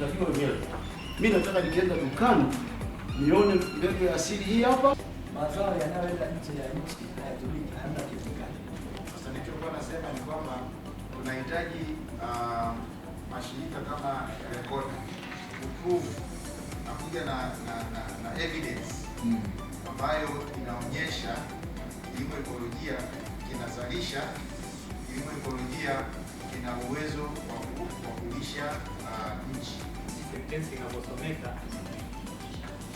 unatakiwa vile. Mimi nataka nikienda dukani nione mbegu ya asili hii hapa. Mazao yanayoenda nje ya nchi hayatumiki, hamna kemikali. Sasa nilichokuwa nasema ni kwamba tunahitaji mashirika kama Rekoda kuprove na kuja na evidence ambayo inaonyesha kilimo ekolojia kinazalisha, kilimo ekolojia kina uwezo wa kulisha nchi. Sentensi inavyosomeka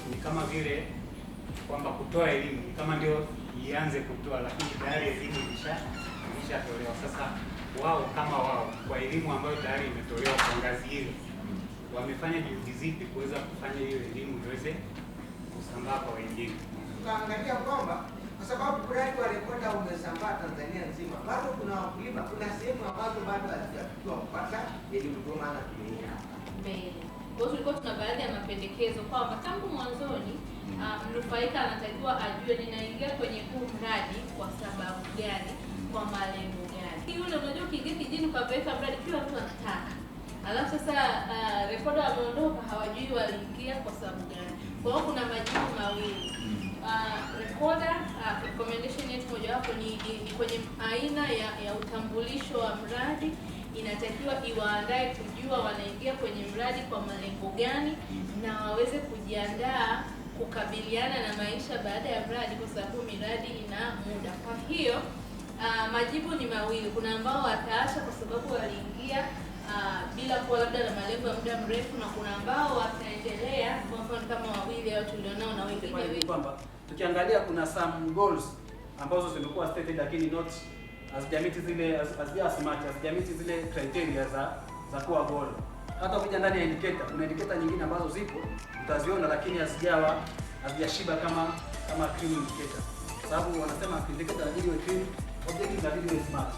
ni kama vile kwamba kutoa elimu kama ndio ianze kutoa, lakini tayari elimu ilishatolewa. Sasa wao kama wao kwa elimu ambayo tayari imetolewa kwa ngazi ile, wamefanya juhudi zipi kuweza kufanya hiyo elimu iweze kusambaa kwa wengine? Tukaangalia kwamba kwa sababu mradi wa Rekoda umesambaa Tanzania nzima, bado kuna wakulima, kuna sehemu ambazo bado hazijafikiwa kupata elimu, ndio maana tumeenda mbele. Kwa hiyo tulikuwa tuna baadhi ya mapendekezo kwamba tangu mwanzoni mnufaika anatakiwa ajue ninaingia kwenye huu mradi kwa sababu gani, kwa malengo gani. Yule unajua ukiingia kijini ukaweka mradi kila mtu anataka. Alafu sasa Rekoda wameondoka hawajui waliingia kwa sababu gani. Kwa hiyo kuna majibu mawili. Rekoda recommendation yetu mojawapo ni kwenye aina ya utambulisho wa mradi, inatakiwa iwaandae kujua wanaingia kwenye mradi kwa malengo gani na waweze kujiandaa kukabiliana na maisha baada ya mradi, kwa sababu miradi ina muda. Kwa hiyo majibu ni mawili. Kuna ambao wataacha kwa sababu waliingia bila kuwa labda na malengo ya muda mrefu, na kuna ambao wataendelea, kwa mfano kama wawili au tulionao na wengine wengi. Kwamba tukiangalia kuna some goals ambazo zimekuwa stated lakini not hazijamiti zile hazijamiti zile criteria za kuwa goal. Hata ukija ndani ya indicator, kuna indicator nyingine ambazo zipo utaziona lakini hazijashiba kama clean indicator. Sababu wanasema indicator inabidi iwe clean, objective inabidi iwe smart.